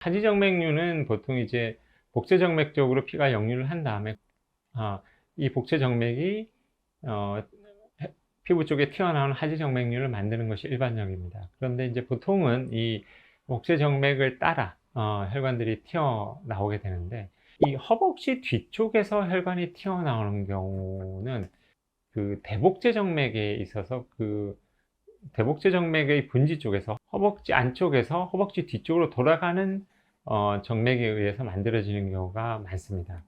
하지정맥류는 보통 이제 복제정맥 쪽으로 피가 역류를 한 다음에 이 복제정맥이 피부 쪽에 튀어나오는 하지정맥류를 만드는 것이 일반적입니다. 그런데 이제 보통은 이 복제정맥을 따라 혈관들이 튀어나오게 되는데, 이 허벅지 뒤쪽에서 혈관이 튀어나오는 경우는 그 대복제정맥에 있어서 그 대복제정맥의 분지 쪽에서 허벅지 안쪽에서 허벅지 뒤쪽으로 돌아가는 정맥에 의해서 만들어지는 경우가 많습니다.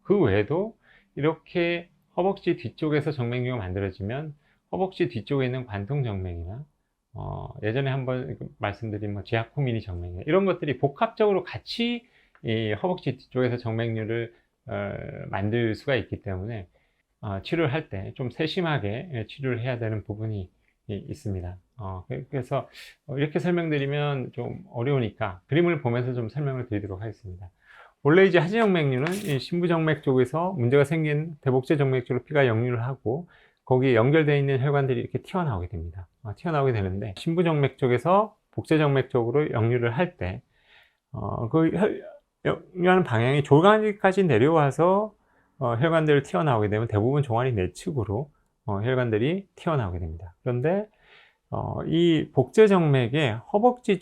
그 외에도 이렇게 허벅지 뒤쪽에서 정맥류가 만들어지면 허벅지 뒤쪽에 있는 관통정맥이나 예전에 한번 말씀드린 지아코미니 정맥, 이런 것들이 복합적으로 같이 이 허벅지 뒤쪽에서 정맥류를 만들 수가 있기 때문에 치료를 할 때 좀 세심하게 치료를 해야 되는 부분이 있습니다. 그래서 이렇게 설명드리면 좀 어려우니까 그림을 보면서 좀 설명을 드리도록 하겠습니다. 원래 이제 하지정맥류는 신부정맥 쪽에서 문제가 생긴 대복제 정맥 쪽으로 피가 역류를 하고 거기에 연결되어 있는 혈관들이 이렇게 튀어나오게 됩니다. 튀어나오게 되는데, 신부정맥 쪽에서 복제정맥 쪽으로 역류를 할 때 그 역류하는 방향이 종아리까지 내려와서 혈관들을 튀어나오게 되면 대부분 종아리 내측으로 혈관들이 튀어나오게 됩니다. 그런데 이 복제정맥의 허벅지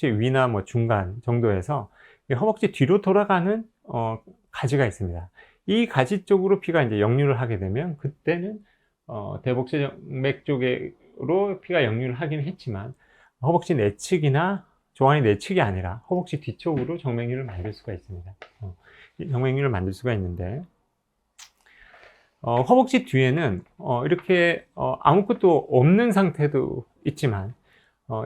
위나 중간 정도에서 허벅지 뒤로 돌아가는 가지가 있습니다. 이 가지 쪽으로 피가 이제 역류를 하게 되면, 그때는 대복제정맥 쪽으로 피가 역류를 하긴 했지만 허벅지 내측이나 종아리 내측이 아니라 허벅지 뒤쪽으로 정맥류를 만들 수가 있습니다. 정맥류를 만들 수가 있는데, 허벅지 뒤에는 이렇게 아무것도 없는 상태도 있지만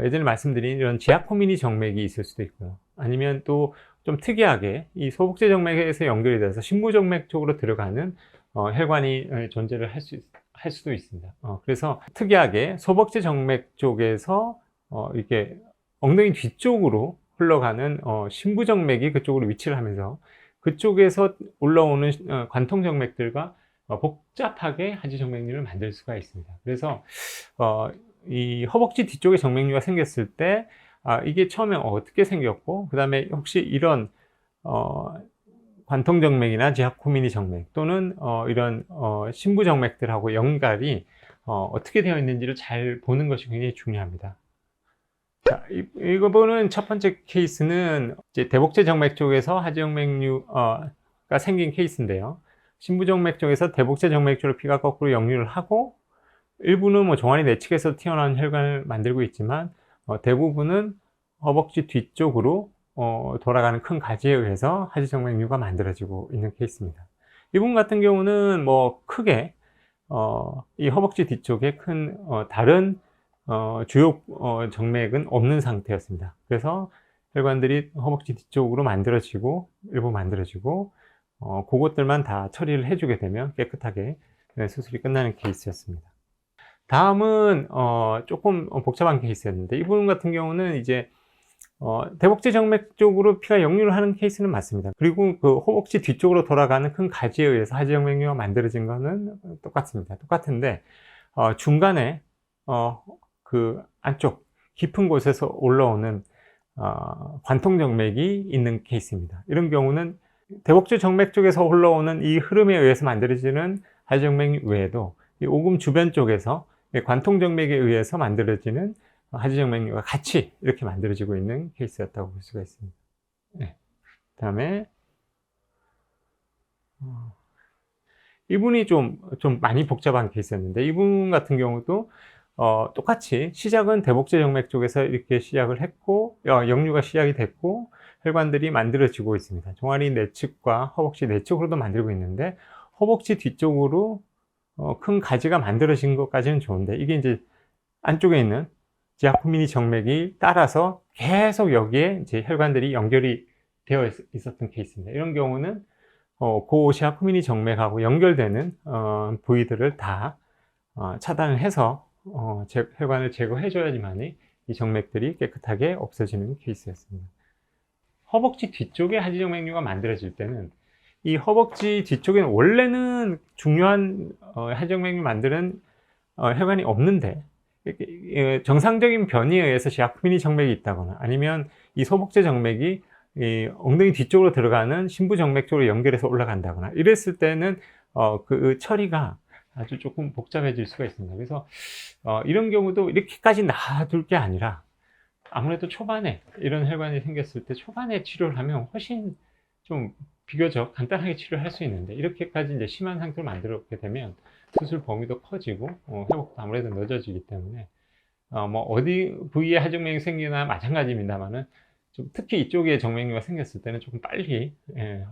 예전에 말씀드린 이런 지아코미니 정맥이 있을 수도 있고요. 아니면 또 좀 특이하게 이 소복제 정맥에서 연결이 돼서 신부정맥 쪽으로 들어가는 혈관이 존재를 할 수도 있습니다. 그래서 특이하게 소복제 정맥 쪽에서 이렇게 엉덩이 뒤쪽으로 흘러가는 신부정맥이 그쪽으로 위치를 하면서 그쪽에서 올라오는 관통정맥들과 복잡하게 하지정맥류를 만들 수가 있습니다. 그래서 이 허벅지 뒤쪽에 정맥류가 생겼을 때 이게 처음에 어떻게 생겼고, 그 다음에 혹시 이런 관통정맥이나 지아코미니 정맥 또는 이런 신부정맥들하고 연결이 어떻게 되어 있는지를 잘 보는 것이 굉장히 중요합니다. 자, 이거 보는 첫 번째 케이스는 이제 대복제 정맥 쪽에서 하지정맥류가 생긴 케이스인데요. 신부정맥 쪽에서 대복제 정맥 쪽으로 피가 거꾸로 역류를 하고, 일부는 종아리 내측에서 튀어나온 혈관을 만들고 있지만 대부분은 허벅지 뒤쪽으로 돌아가는 큰 가지에 의해서 하지정맥류가 만들어지고 있는 케이스입니다. 이분 같은 경우는 크게 이 허벅지 뒤쪽에 큰 다른 주요 정맥은 없는 상태였습니다. 그래서 혈관들이 허벅지 뒤쪽으로 일부 만들어지고 그것들만 다 처리를 해주게 되면 깨끗하게 수술이 끝나는 케이스였습니다. 다음은 조금 복잡한 케이스였는데, 이분 같은 경우는 이제 대복제 정맥 쪽으로 피가 역류를 하는 케이스는 맞습니다. 그리고 그 허벅지 뒤쪽으로 돌아가는 큰 가지에 의해서 하지정맥류가 만들어진 거는 똑같습니다. 똑같은데 중간에 그 안쪽 깊은 곳에서 올라오는 관통정맥이 있는 케이스입니다. 이런 경우는 대복제 정맥 쪽에서 올라오는 이 흐름에 의해서 만들어지는 하지정맥 외에도 이 오금 주변 쪽에서 관통정맥에 의해서 만들어지는 하지정맥류가 같이 이렇게 만들어지고 있는 케이스였다고 볼 수가 있습니다. 네. 그 다음에 이분이 좀 많이 복잡한 케이스였는데, 이분 같은 경우도 똑같이 시작은 대복제 정맥 쪽에서 이렇게 시작을 했고 역류가 시작이 됐고 혈관들이 만들어지고 있습니다. 종아리 내측과 허벅지 내측으로도 만들고 있는데, 허벅지 뒤쪽으로 큰 가지가 만들어진 것까지는 좋은데, 이게 이제 안쪽에 있는 지아코미니 정맥이 따라서 계속 여기에 이제 혈관들이 연결이 되어 있었던 케이스입니다. 이런 경우는 그 지아코미니 정맥하고 연결되는 부위들을 다 차단을 해서 혈관을 제거해 줘야지만이 이 정맥들이 깨끗하게 없어지는 케이스였습니다. 허벅지 뒤쪽에 하지정맥류가 만들어질 때는 이 허벅지 뒤쪽에는 원래는 중요한 하지정맥류 만드는 혈관이 없는데, 정상적인 변이에 의해서 지아코미니 정맥이 있다거나 아니면 이 소복제 정맥이 이 엉덩이 뒤쪽으로 들어가는 신부정맥 쪽으로 연결해서 올라간다거나 이랬을 때는 그 처리가 아주 조금 복잡해질 수가 있습니다. 그래서 이런 경우도 이렇게까지 놔둘 게 아니라 아무래도 초반에 이런 혈관이 생겼을 때 초반에 치료를 하면 훨씬 좀 비교적 간단하게 치료할 수 있는데 이렇게까지 이제 심한 상태로 만들게 되면 수술 범위도 커지고 회복도 아무래도 늦어지기 때문에 뭐 어디 부위에 하정맥이 생기나 마찬가지입니다만은 좀 특히 이쪽에 정맥류가 생겼을 때는 조금 빨리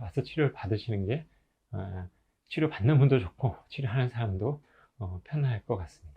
와서 치료를 받으시는 게 치료 받는 분도 좋고 치료하는 사람도 편할 것 같습니다.